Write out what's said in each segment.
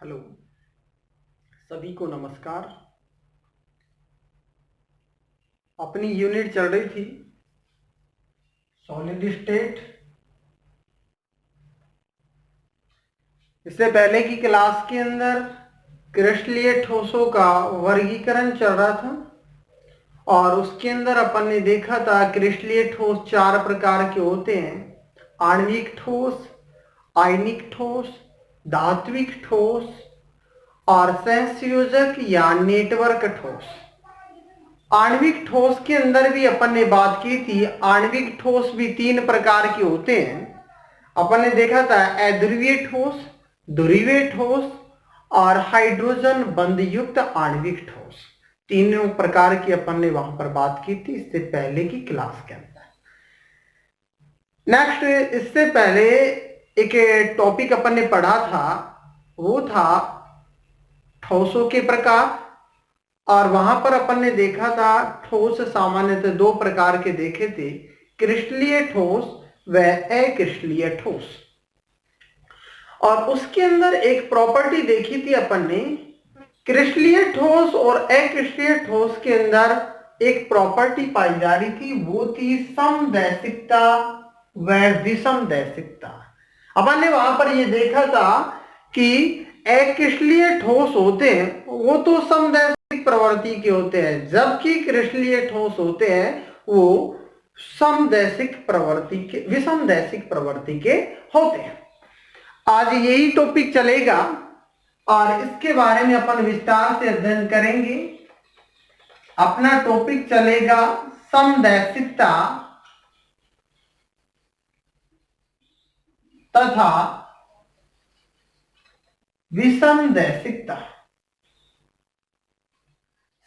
Hello, सभी को नमस्कार। अपनी यूनिट चल रही थी सॉलिड स्टेट। इससे पहले की क्लास के अंदर क्रिस्टलीय ठोसों का वर्गीकरण चल रहा था और उसके अंदर अपन ने देखा था क्रिस्टलीय ठोस चार प्रकार के होते हैं: आणविक ठोस, आयनिक ठोस, धात्विक ठोस और सहसंयोजक या नेटवर्क ठोस। आणविक ठोस के अंदर भी अपन ने बात की थी। आणविक ठोस भी तीन प्रकार के होते हैं। अपन ने देखा था अध्रुवीय ठोस, ध्रुवीय ठोस और हाइड्रोजन बंध युक्त आणविक ठोस। तीनों प्रकार की अपन ने वहां पर बात की थी इससे पहले की क्लास के अंदर। नेक्स्ट, इससे पहले एक टॉपिक अपन ने पढ़ा था, वो था ठोसों के प्रकार। और वहां पर अपन ने देखा था ठोस सामान्यतः दो प्रकार के देखे थे: क्रिस्टलीय ठोस व अक्रिस्टलीय ठोस। और उसके अंदर एक प्रॉपर्टी देखी थी अपन ने। क्रिस्टलीय ठोस और अक्रिस्टलीय ठोस के अंदर एक प्रॉपर्टी पाई जा रही थी, वो थी समदैशिकता व विषमदैशिकता। अपन ने वहां पर यह देखा था कि अक्रिस्टलीय ठोस होते हैं वो तो समदैशिक प्रवृत्ति के होते हैं, जबकि क्रिस्टलीय ठोस होते हैं वो समदैशिक प्रवृत्ति के, विषमदैशिक प्रवृत्ति के होते हैं। आज यही टॉपिक चलेगा और इसके बारे में अपन विस्तार से अध्ययन करेंगे। अपना टॉपिक चलेगा समदैशिकता तथा विषमदैशिकता।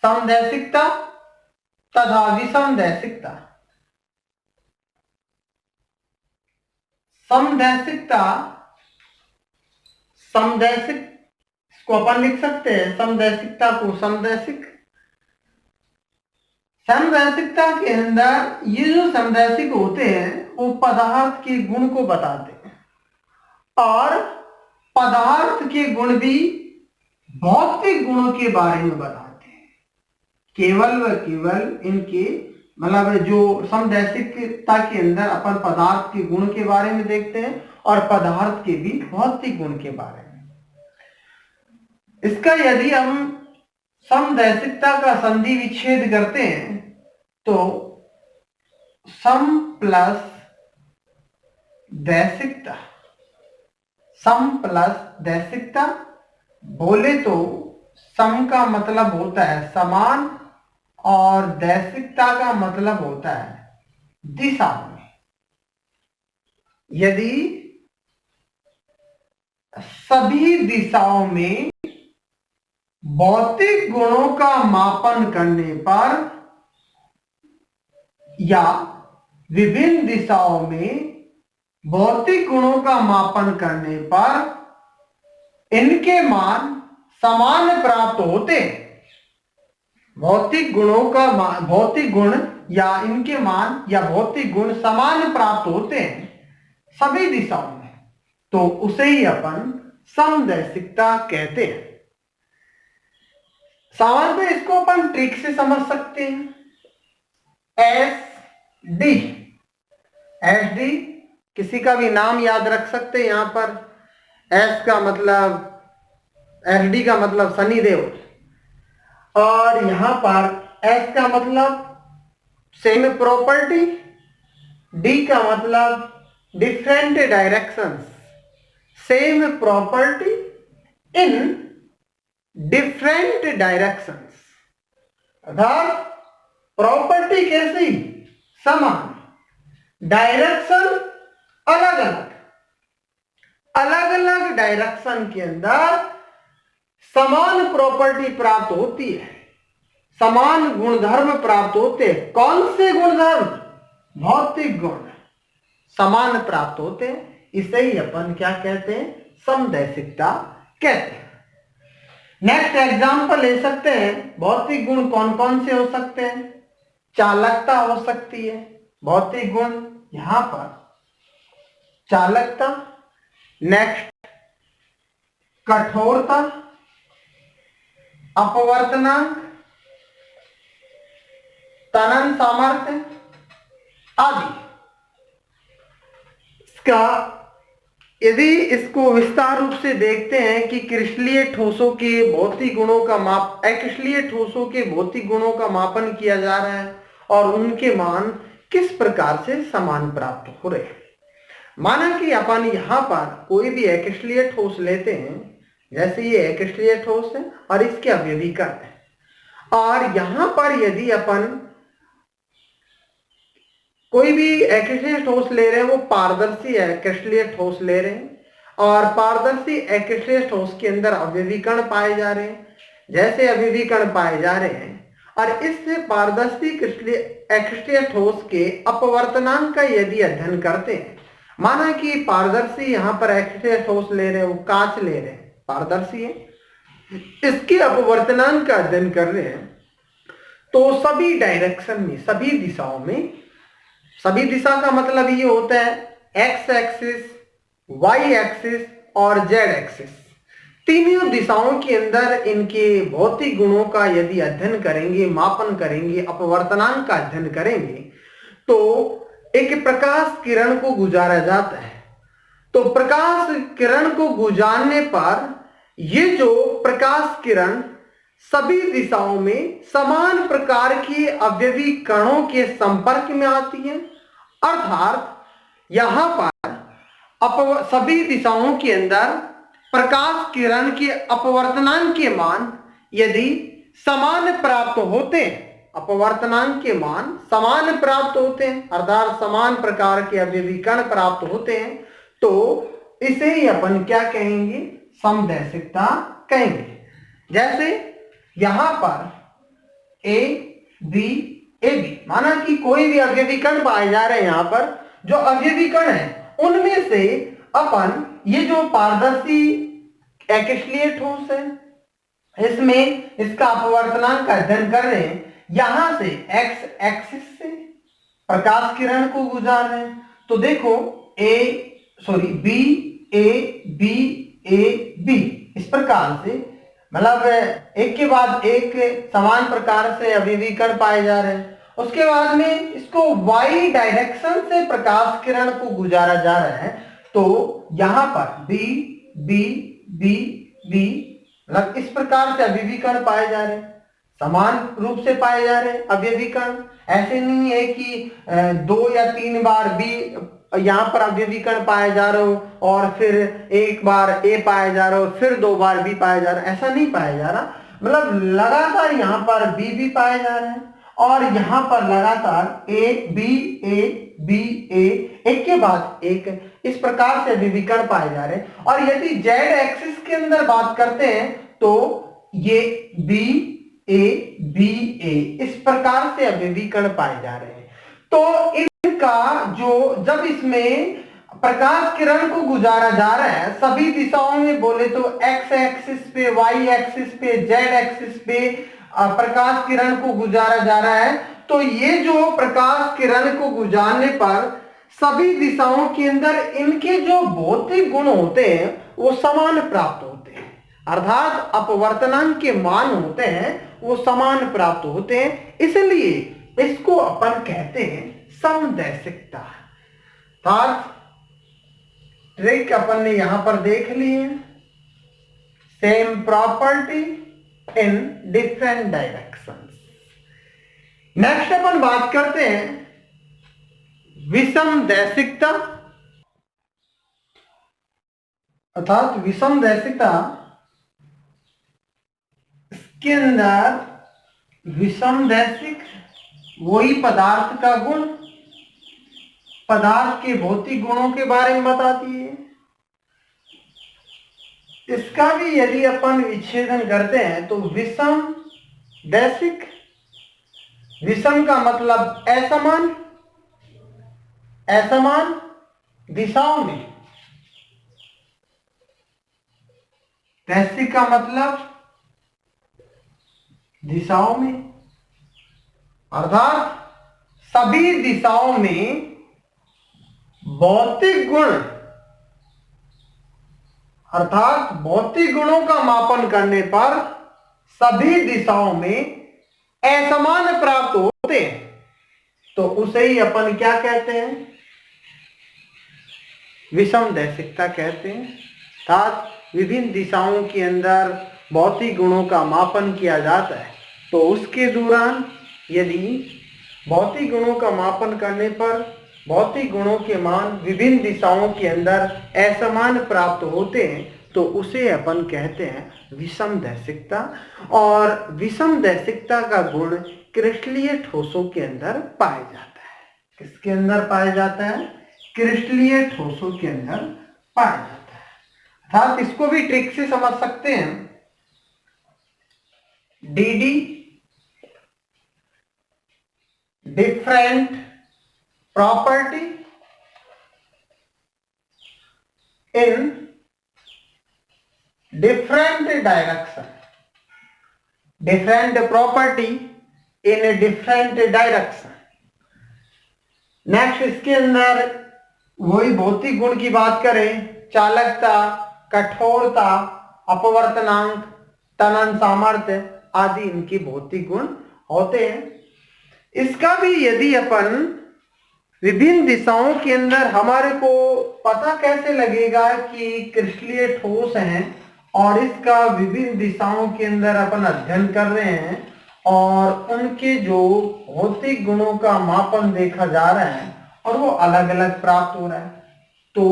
समदैशिकता तथा विषमदैशिकता। समदैशिकता, समदैशिक इसको अपन लिख सकते हैं, समदैशिकता को समदैशिक। समदैशिकता के अंदर ये जो समदैशिक होते हैं वो पदार्थ के गुण को बताते हैं और पदार्थ के गुण भी भौतिक गुणों के बारे में बताते हैं। केवल व केवल इनके मतलब जो समदैशिकता के अंदर अपन पदार्थ के गुण के बारे में देखते हैं और पदार्थ के भी भौतिक गुण के बारे में। इसका यदि हम समदैशिकता का संधि विच्छेद करते हैं तो सम प्लस दैशिकता, सम प्लस दैशिकता बोले तो सम का मतलब होता है समान और दैशिकता का मतलब होता है दिशा में। यदि सभी दिशाओं में भौतिक गुणों का मापन करने पर या विभिन्न दिशाओं में भौतिक गुणों का मापन करने पर इनके मान समान प्राप्त होते हैं। भौतिक गुणों का भौतिक गुण या इनके मान या भौतिक गुण समान प्राप्त होते हैं सभी दिशाओं में, तो उसे ही अपन समदैशिकता कहते हैं। सामान्यतः इसको अपन ट्रिक से समझ सकते हैं। एस डी, एस डी किसी का भी नाम याद रख सकते हैं। यहां पर एस का मतलब, एस डी का मतलब सनी देओल, और यहां पर एस का मतलब सेम प्रॉपर्टी, डी का मतलब different directions, same property in different directions. अर्थात प्रॉपर्टी कैसी? समान, डायरेक्शन अलग अलग, अलग अलग डायरेक्शन के अंदर समान प्रॉपर्टी प्राप्त होती है, समान गुणधर्म प्राप्त होते हैं। कौन से गुणधर्म? भौतिक गुण समान प्राप्त होते हैं। इसे ही अपन क्या कहते हैं? समदैशिकता कहते हैं। नेक्स्ट एग्जांपल ले सकते हैं। भौतिक गुण कौन कौन से हो सकते हैं? चालकता हो सकती है, भौतिक गुण यहां पर चालकता। नेक्स्ट कठोरता, अपवर्तनांक, तनन सामर्थ्य आदि। इसका यदि इसको विस्तार रूप से देखते हैं कि क्रिस्टलीय ठोसों के भौतिक गुणों का माप अक्रिस्टलीय ठोसों के भौतिक गुणों का मापन किया जा रहा है और उनके मान किस प्रकार से समान प्राप्त हो रहे हैं। माना कि अपन यहां पर कोई भी अक्रिस्टलीय ठोस लेते हैं, जैसे ये अक्रिस्टलीय ठोस है और इसके अवयवीकरण है, और यहां पर यदि अपन कोई भी अक्रिस्टलीय ठोस ले रहे हैं, वो पारदर्शी अक्रिस्टलीय ठोस ले रहे हैं, और पारदर्शी अक्रिस्टलीय ठोस के अंदर अवयवीकरण पाए जा रहे हैं। जैसे अवयवीकरण पाए जा रहे हैं और इससे पारदर्शी अक्रिस्टलीय ठोस के अपवर्तनांक का यदि अध्ययन करते हैं, माना कि पारदर्शी यहां पर अक्रिस्टलीय ठोस ले रहे हैं, वो कांच ले रहे हैं, पारदर्शी है, इसके अपवर्तनांक का अध्ययन कर रहे हैं, तो सभी डायरेक्शन में, सभी दिशाओं में, सभी दिशा का मतलब ये होता है एक्स एक्सिस, वाई एक्सिस और जेड एक्सिस, तीनों दिशाओं के अंदर इनके भौतिक गुणों का यदि अध्ययन करेंगे, मापन करेंगे, अपवर्तनांक का अध्ययन करेंगे, तो एक प्रकाश किरण को गुजारा जाता है। तो प्रकाश किरण को गुजारने पर ये जो प्रकाश किरण सभी दिशाओं में समान प्रकार के अवयवी कणों के संपर्क में आती है, अर्थात यहां पर सभी दिशाओं के अंदर प्रकाश किरण के अपवर्तनांक के मान यदि समान प्राप्त होते हैं, अपवर्तनांक के मान समान प्राप्त होते हैं, अर्थात समान प्रकार के अवयवीकरण प्राप्त होते हैं, तो इसे ही अपन क्या कहेंगे, समदैशिकता कहेंगे। जैसे यहां पर ए बी ए बी, माना कि कोई भी अवयवीकरण पाए जा रहे हैं, यहां पर जो अवयवीकरण है उनमें से अपन ये जो पारदर्शी अक्रिस्टलीय ठोस है, इसमें इसका अपवर्तनांक का अध्ययन कर रहे हैं, यहां से एक्स एक्सिस से प्रकाश किरण को गुजार रहे हैं, तो देखो बी ए बी, इस प्रकार से मतलब एक के बाद एक समान प्रकार से अवयवीकरण पाए जा रहे हैं। उसके बाद में इसको वाई डायरेक्शन से प्रकाश किरण को गुजारा जा रहा है, तो यहां पर बी बी बी बी, मतलब इस प्रकार से अवयवीकरण पाए जा रहे हैं, समान रूप से पाए जा रहे हैं अवयवीकरण। ऐसे नहीं है कि 2 या 3 बार बी यहां पर अवयवीकरण पाए जा रहे हो और फिर एक बार ए पाया जा रहा हो, फिर 2 बार बी पाया जा रहा है, ऐसा नहीं पाया जा रहा। मतलब लगातार यहां पर बी भी पाए जा रहे हैं और यहां पर लगातार ए बी ए, एक के बाद एक इस प्रकार से अवयवीकरण पाए जा रहे हैं। और यदि जेड एक्सिस के अंदर बात करते हैं तो ये बी ए इस प्रकार से अवयवीकरण पाए जा रहे हैं। तो इनका जो जब इसमें प्रकाश किरण को गुजारा जा रहा है, सभी दिशाओं में बोले तो एक्स एक्सिस पे, वाई एक्सिस पे, जेड एक्सिस पे प्रकाश किरण को गुजारा जा रहा है, तो ये जो प्रकाश किरण को गुजारने पर सभी दिशाओं के अंदर इनके जो भौतिक गुण होते हैं वो समान प्राप्त होते हैं, अर्थात अपवर्तनांक के मान होते हैं वो समान प्राप्त होते हैं, इसलिए इसको अपन कहते हैं समदैशिकता। अर्थात ट्रिक अपन ने यहां पर देख ली है, same property in different directions. Next अपन बात करते हैं विषमदैशिकता। अर्थात विषमदैशिकता, इसके अंदर विषमदैशिक वही पदार्थ का गुण पदार्थ के भौतिक गुणों के बारे में बताती है। इसका भी यदि अपन विच्छेदन करते हैं तो विषमदैशिक, विषम का मतलब असमान, असमान दिशाओं में, दैशिक का मतलब दिशाओं में, अर्थात सभी दिशाओं में भौतिक गुण अर्थात भौतिक गुणों का मापन करने पर सभी दिशाओं में असमान प्राप्त होते हैं, तो उसे ही अपन क्या कहते हैं, विषम दैशिकता कहते हैं। अर्थात विभिन्न दिशाओं के अंदर भौतिक गुणों का मापन किया जाता है, तो उसके दौरान यदि भौतिक गुणों का मापन करने पर भौतिक गुणों के मान विभिन्न दिशाओं के अंदर असमान प्राप्त होते हैं, तो उसे अपन कहते हैं विषम दैशिकता। और विषम दैशिकता का गुण क्रिस्टलीय ठोसों के अंदर पाया जाता है। किसके अंदर पाया जाता है? क्रिस्टलीय ठोसों के अंदर पाया जाता है। अर्थात इसको भी ट्रिक से समझ सकते हैं। D different property in different direction, different property in different direction. Next इसके अंदर वही भौतिक गुण की बात करें, चालकता, कठोरता, अपवर्तनांक, तनन सामर्थ्य आदि इनके भौतिक गुण होते हैं। इसका भी यदि अपन विभिन्न दिशाओं के अंदर, हमारे को पता कैसे लगेगा कि क्रिस्टलीय ठोस हैं और इसका विभिन्न दिशाओं के अंदर अपन अध्ययन कर रहे हैं और उनके जो भौतिक गुणों का मापन देखा जा रहा है और वो अलग अलग प्राप्त हो रहा है, तो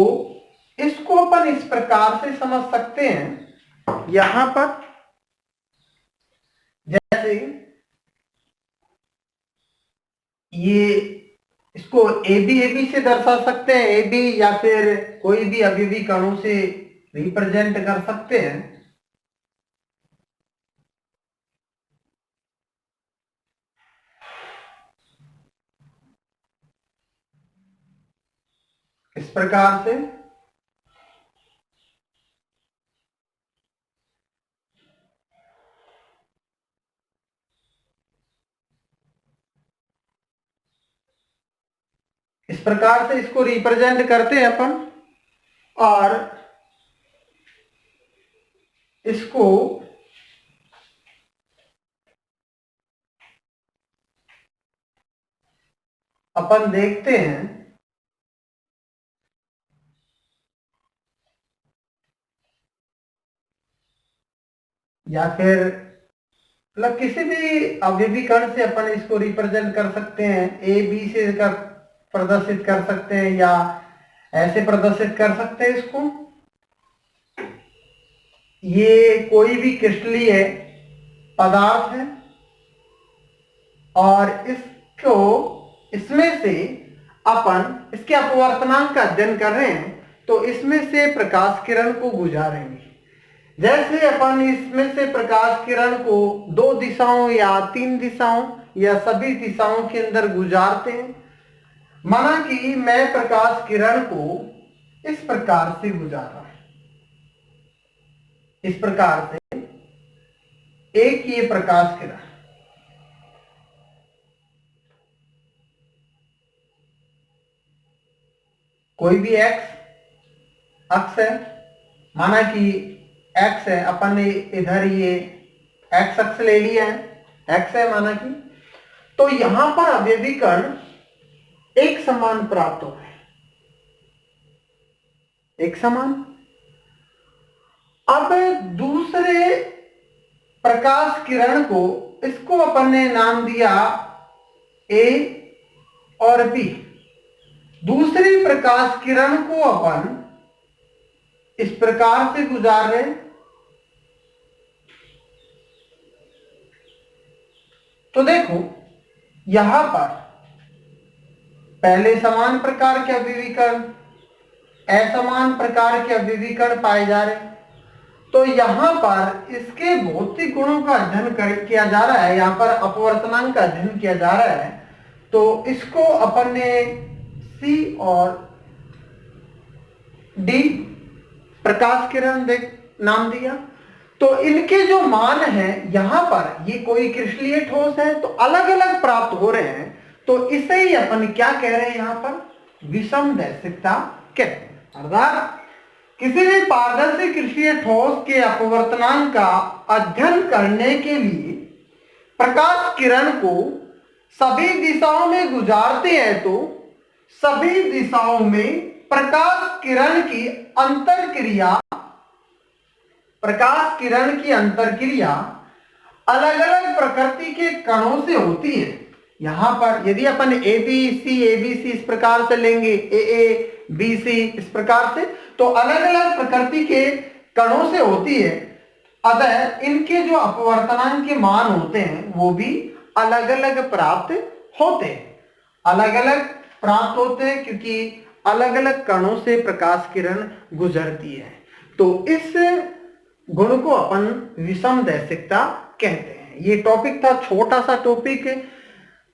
इसको अपन इस प्रकार से समझ सकते हैं। यहां पर जैसे ये इसको एबी से दर्शा सकते हैं, एबी, या फिर कोई भी अवयवी कणों से रिप्रेजेंट कर सकते हैं। इस प्रकार से इसको रिप्रेजेंट करते हैं अपन, और इसको अपन देखते हैं या फिर मतलब किसी भी अवयवी कण से अपन इसको रिप्रेजेंट कर सकते हैं। ए बी से कर प्रदर्शित कर सकते हैं या ऐसे प्रदर्शित कर सकते हैं इसको। ये कोई भी क्रिस्टलीय पदार्थ है और इसको इसमें से अपन इसके अपवर्तनांक का अध्ययन कर रहे हैं, तो इसमें से प्रकाश किरण को गुजारेंगे। जैसे अपन इसमें से प्रकाश किरण को 2 दिशाओं या 3 दिशाओं या सभी दिशाओं के अंदर गुजारते हैं। माना कि मैं प्रकाश किरण को इस प्रकार से गुजार रहा है, इस प्रकार से एक ये प्रकाश किरण, कोई भी एक्स अक्ष है, माना कि एक्स है, अपन ने इधर ये एक्स अक्ष ले लिया है, एक्स है माना कि, तो यहां पर अवयवी कण एक समान प्राप्त हो रहे हैं, एक समान। अब दूसरे प्रकाश किरण को, इसको अपन ने नाम दिया ए और बी। दूसरी प्रकाश किरण को अपन इस प्रकार से गुजार रहे हैं, तो देखो यहां पर पहले समान प्रकार के अभिविकर्ण, असमान प्रकार के अभिविकर्ण पाए जा रहे हैं, तो यहां पर इसके भौतिक गुणों का अध्ययन किया जा रहा है, यहां पर अपवर्तनांक का अध्ययन किया जा रहा है। तो इसको अपन ने सी और डी प्रकाश किरण नाम दिया। तो इनके जो मान हैं, यहां पर ये कोई क्रिस्टलीय ठोस है तो अलग अलग प्राप्त हो रहे हैं, तो इसे ही अपन क्या कह रहे हैं, यहां पर विषम दैशिकता कहते हैं। अर्थात किसी भी पारदर्शी कृषि ठोस के अपवर्तनांक का अध्ययन करने के लिए प्रकाश किरण को सभी दिशाओं में गुजारते हैं तो सभी दिशाओं में प्रकाश किरण की अंतरक्रिया अलग अलग प्रकृति के कणों से होती है। यहां पर यदि अपन ए बी सी इस प्रकार से लेंगे, ए बी सी इस प्रकार से, तो अलग अलग प्रकृति के कणों से होती है। अतः इनके जो अपवर्तनांक के मान होते हैं वो भी अलग अलग प्राप्त होते हैं क्योंकि अलग अलग कणों से प्रकाश किरण गुजरती है। तो इस गुण को अपन विषमदैशिकता कहते हैं। ये टॉपिक था, छोटा सा टॉपिक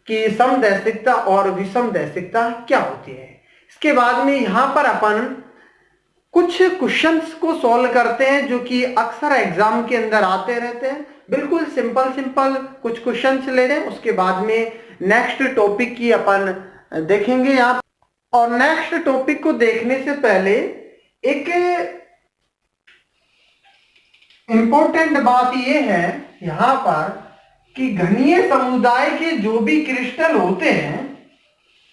कि समदैशिकता और विषमदैशिकता क्या होती है। इसके बाद में यहां पर अपन कुछ क्वेश्चंस को सॉल्व करते हैं जो कि अक्सर एग्जाम के अंदर आते रहते हैं। बिल्कुल सिंपल कुछ क्वेश्चंस ले रहे हैं, उसके बाद में नेक्स्ट टॉपिक की अपन देखेंगे यहाँ। और नेक्स्ट टॉपिक को देखने से पहले एक इंपॉर्टेंट बात यह है यहां पर कि घनीय समुदाय के जो भी क्रिस्टल होते हैं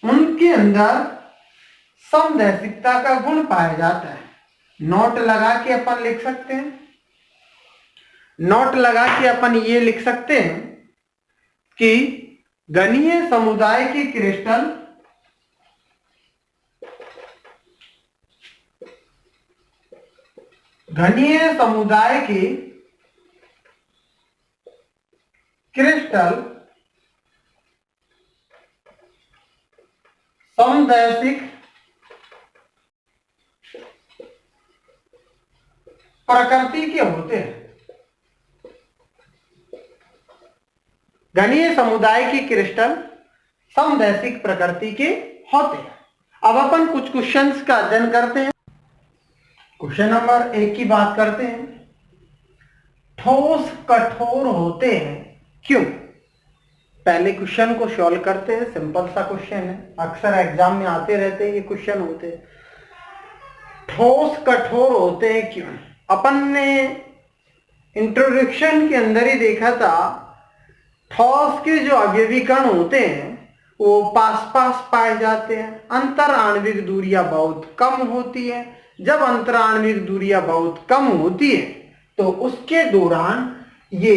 उनके अंदर समदैशिकता का गुण पाया जाता है। नोट लगा के अपन लिख सकते हैं, नोट लगा के अपन ये लिख सकते हैं कि घनीय समुदाय के क्रिस्टल समदैशिक प्रकृति के होते हैं। घनीय समुदाय के क्रिस्टल समदैशिक प्रकृति के होते हैं। अब अपन कुछ क्वेश्चंस का अध्ययन करते हैं। क्वेश्चन नंबर 1 की बात करते हैं। ठोस कठोर होते हैं क्यों? पहले क्वेश्चन को सॉल्व करते हैं। सिंपल सा क्वेश्चन है, अक्सर एग्जाम में आते रहते हैं ये क्वेश्चन होते हैं। ठोस कठोर होते हैं क्यों? अपन ने इंट्रोडक्शन के अंदर ही देखा था, ठोस के जो अवयवी कण होते हैं वो पास पास पाए जाते हैं, अंतर आणविक दूरियां बहुत कम होती है। जब अंतर आणविक दूरियां बहुत कम होती है तो उसके दौरान ये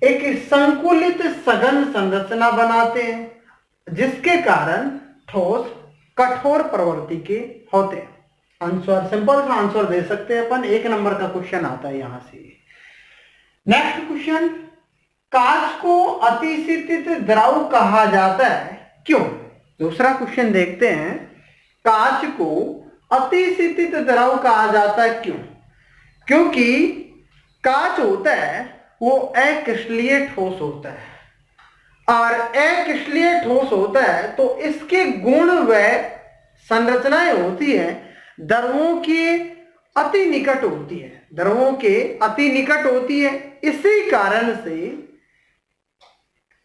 एक संकुलित सघन संरचना बनाते हैं जिसके कारण ठोस कठोर प्रवृत्ति के होते हैं। आंसर सिंपल सा आंसर दे सकते हैं अपन। 1 नंबर का क्वेश्चन आता है यहां से। नेक्स्ट क्वेश्चन, कांच को अतिशीतित द्रव कहा जाता है क्यों? दूसरा क्वेश्चन देखते हैं, कांच को अतिशीतित द्रव कहा जाता है क्यों? क्योंकि कांच होता है वो अक्रिस्टलीय ठोस होता है और अक्रिस्टलीय ठोस होता है तो इसके गुण व संरचनाएं होती है द्रवों के अति निकट होती है। इसी कारण से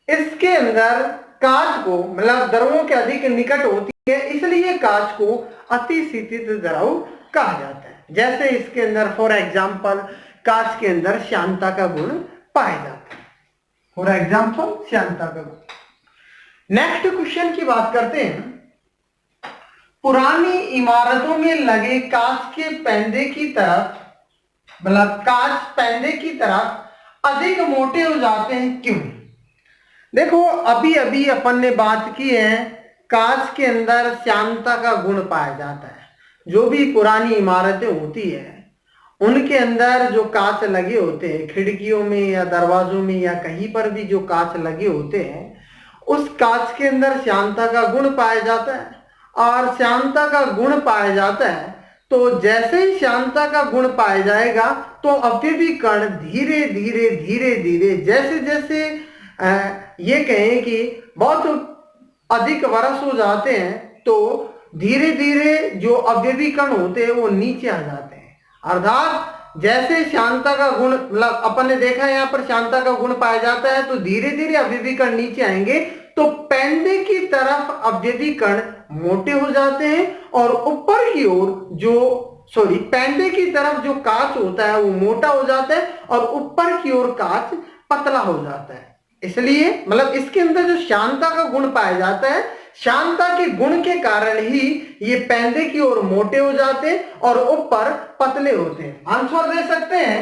इसके अंदर कांच को मतलब द्रवों के अधिक निकट होती है, इसलिए कांच को अतिशीतित द्रव कहा जाता है। जैसे इसके अंदर फॉर एग्जाम्पल कांच के अंदर श्यानता का गुण पाया जाता है। फॉर एग्जाम्पल श्यानता का गुण। नेक्स्ट क्वेश्चन की बात करते हैं। पुरानी इमारतों में लगे कांच के पैंदे की तरफ मतलब कांच पैंदे की तरफ अधिक मोटे हो जाते हैं क्यों? देखो अभी अभी अपन ने बात की है कांच के अंदर श्यानता का गुण पाया जाता है। जो भी पुरानी इमारतें होती है उनके अंदर जो कांच लगे होते हैं, खिड़कियों में या दरवाजों में या कहीं पर भी जो कांच लगे होते हैं, उस कांच के अंदर श्यानता का गुण पाया जाता है। और श्यानता का गुण पाया जाता है तो जैसे ही श्यानता का गुण पाया जाएगा तो अवयवी कण धीरे धीरे जैसे जैसे ये कहें कि बहुत अधिक वर्ष हो जाते हैं तो धीरे धीरे जो अवयवी कण होते हैं वो नीचे आ जाते हैं। अर्थात जैसे श्यानता का गुण मतलब अपन ने देखा है यहाँ पर श्यानता का गुण पाया जाता है तो धीरे धीरे अवयवी कण नीचे आएंगे तो पैंदे की तरफ अवयवी कण मोटे हो जाते हैं और ऊपर की ओर जो सॉरी पेंडे की तरफ जो कांच होता है वो मोटा हो जाता है और ऊपर की ओर कांच पतला हो जाता है। इसलिए मतलब इसके अंदर जो श्यानता का गुण पाया जाता है, श्यानता के गुण के कारण ही ये पेंदे की ओर मोटे हो जाते हैं और ऊपर पतले होते हैं। आंसर दे सकते हैं,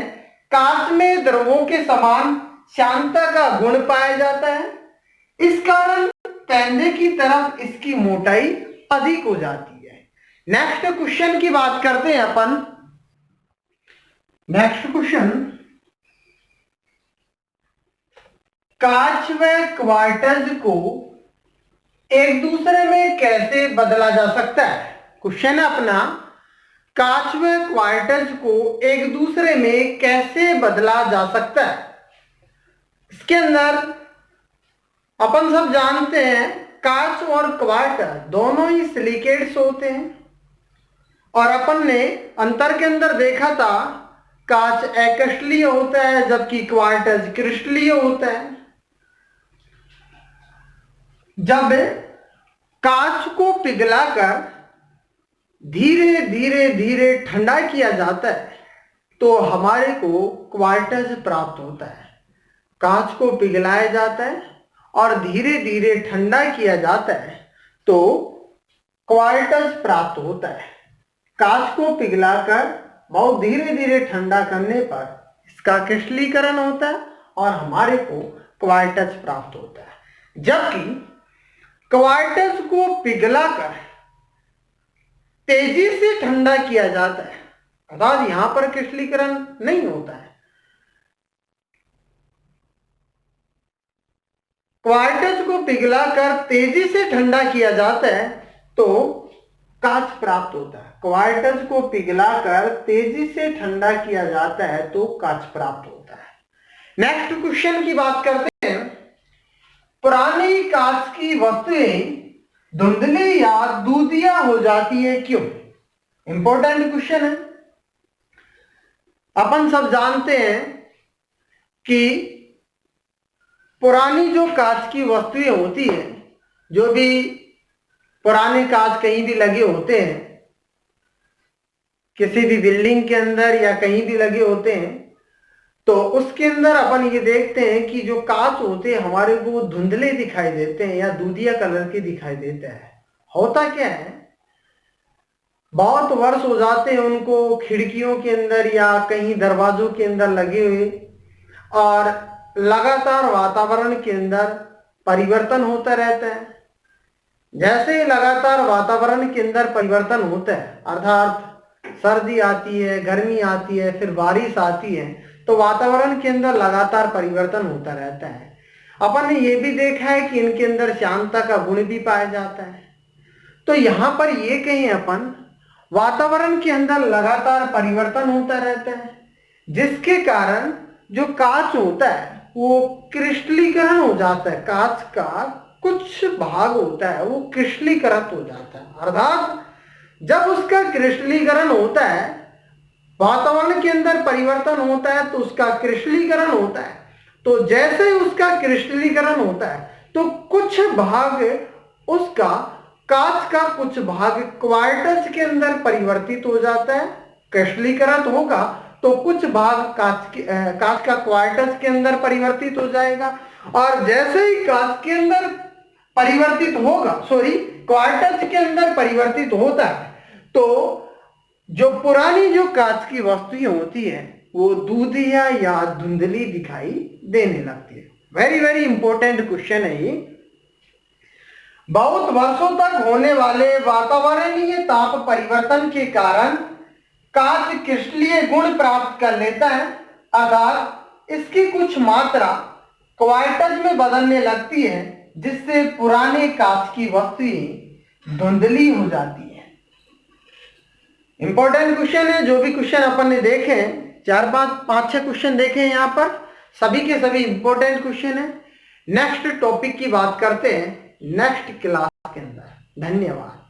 कांच में द्रवों के समान श्यानता का गुण पाया जाता है, इस कारण पेंदे की तरफ इसकी मोटाई अधिक हो जाती है। नेक्स्ट क्वेश्चन की बात करते हैं अपन। नेक्स्ट क्वेश्चन, कांच व क्वार्टज को एक दूसरे में कैसे बदला जा सकता है? क्वेश्चन है अपना, कांच व क्वार्टज को एक दूसरे में कैसे बदला जा सकता है? इसके अंदर अपन सब जानते हैं कांच और क्वार्टर दोनों ही सिलिकेट्स होते हैं और अपन ने अंतर के अंदर देखा था कांच अक्रिस्टलीय होता है जबकि क्वार्टज क्रिस्टलीय होता है। जब कांच को पिघलाकर धीरे धीरे धीरे ठंडा किया जाता है तो हमारे को क्वार्टज प्राप्त होता है। कांच को पिघलाया जाता है और धीरे धीरे ठंडा किया जाता है तो क्वार्टज प्राप्त होता है। कांच को पिघलाकर बहुत धीरे धीरे ठंडा करने पर इसका क्रिस्टलीकरण होता है और हमारे को क्वार्टज प्राप्त होता है। जबकि क्वार्टज को पिघलाकर तेजी से ठंडा किया जाता है, अर्थात यहां पर क्रिस्टलीकरण नहीं होता है। क्वार्टज को पिघलाकर तेजी से ठंडा किया जाता है तो कांच प्राप्त होता है। क्वार्टज को पिघलाकर तेजी से ठंडा किया जाता है तो कांच प्राप्त होता है। नेक्स्ट क्वेश्चन की बात करते हैं, पुरानी कांच की वस्तुएं धुंधली या दूधिया हो जाती है क्यों? इंपॉर्टेंट क्वेश्चन है। अपन सब जानते हैं कि पुरानी जो कांच की वस्तुएं होती है, जो भी पुराने कांच कहीं भी लगे होते हैं, किसी भी बिल्डिंग के अंदर या कहीं भी लगे होते हैं, तो उसके अंदर अपन ये देखते हैं कि जो कांच होते हैं हमारे को वो धुंधले दिखाई देते हैं या दूधिया कलर के दिखाई देते हैं। होता क्या है, बहुत वर्ष हो जाते हैं उनको खिड़कियों के अंदर या कहीं दरवाजों के अंदर लगे हुए और लगातार वातावरण के अंदर परिवर्तन होता रहता है। जैसे ही लगातार वातावरण के अंदर परिवर्तन होता है, अर्थात सर्दी आती है, गर्मी आती है, फिर बारिश आती है, तो वातावरण के अंदर लगातार परिवर्तन होता रहता है। अपन ने ये भी देखा है कि इनके अंदर शांतता का गुण भी पाया जाता है। तो यहां पर ये कहें अपन, वातावरण के अंदर लगातार परिवर्तन होता रहता है जिसके कारण जो कांच होता है वो क्रिस्टलीकरण हो जाता है। कांच का कुछ भाग होता है वो क्रिस्टलीकृत हो जाता है, अर्थात जब उसका क्रिस्टलीकरण होता है, वातावरण के अंदर परिवर्तन होता है तो उसका क्रिस्टलीकरण होता है। तो जैसे ही उसका क्रिस्टलीकरण होता है तो कुछ भाग उसका कांच का कुछ भाग क्वार्टज के अंदर परिवर्तित हो जाता है। क्रिस्टलीकरण होगा तो कुछ भाग कांच का क्वार्टज के अंदर परिवर्तित हो जाएगा और जैसे ही कांच के अंदर परिवर्तित होगा, क्वार्टज के अंदर परिवर्तित होता है तो जो पुरानी जो कांच की वस्तुएं होती है वो दूधिया या धुंधली दिखाई देने लगती है। वेरी वेरी इंपॉर्टेंट क्वेश्चन है ये। बहुत वर्षों तक होने वाले वातावरणीय ताप परिवर्तन के कारण कांच क्रिस्टलीय गुण प्राप्त कर लेता है, अर्थात इसकी कुछ मात्रा क्वार्टज में बदलने लगती है जिससे पुराने कांच की वस्तुएं धुंधली हो जाती है। इंपॉर्टेंट क्वेश्चन है। जो भी क्वेश्चन अपन ने देखे हैं, 4-5-6 क्वेश्चन देखे हैं यहाँ पर, सभी के सभी इंपॉर्टेंट क्वेश्चन है। नेक्स्ट टॉपिक की बात करते हैं नेक्स्ट क्लास के अंदर। धन्यवाद।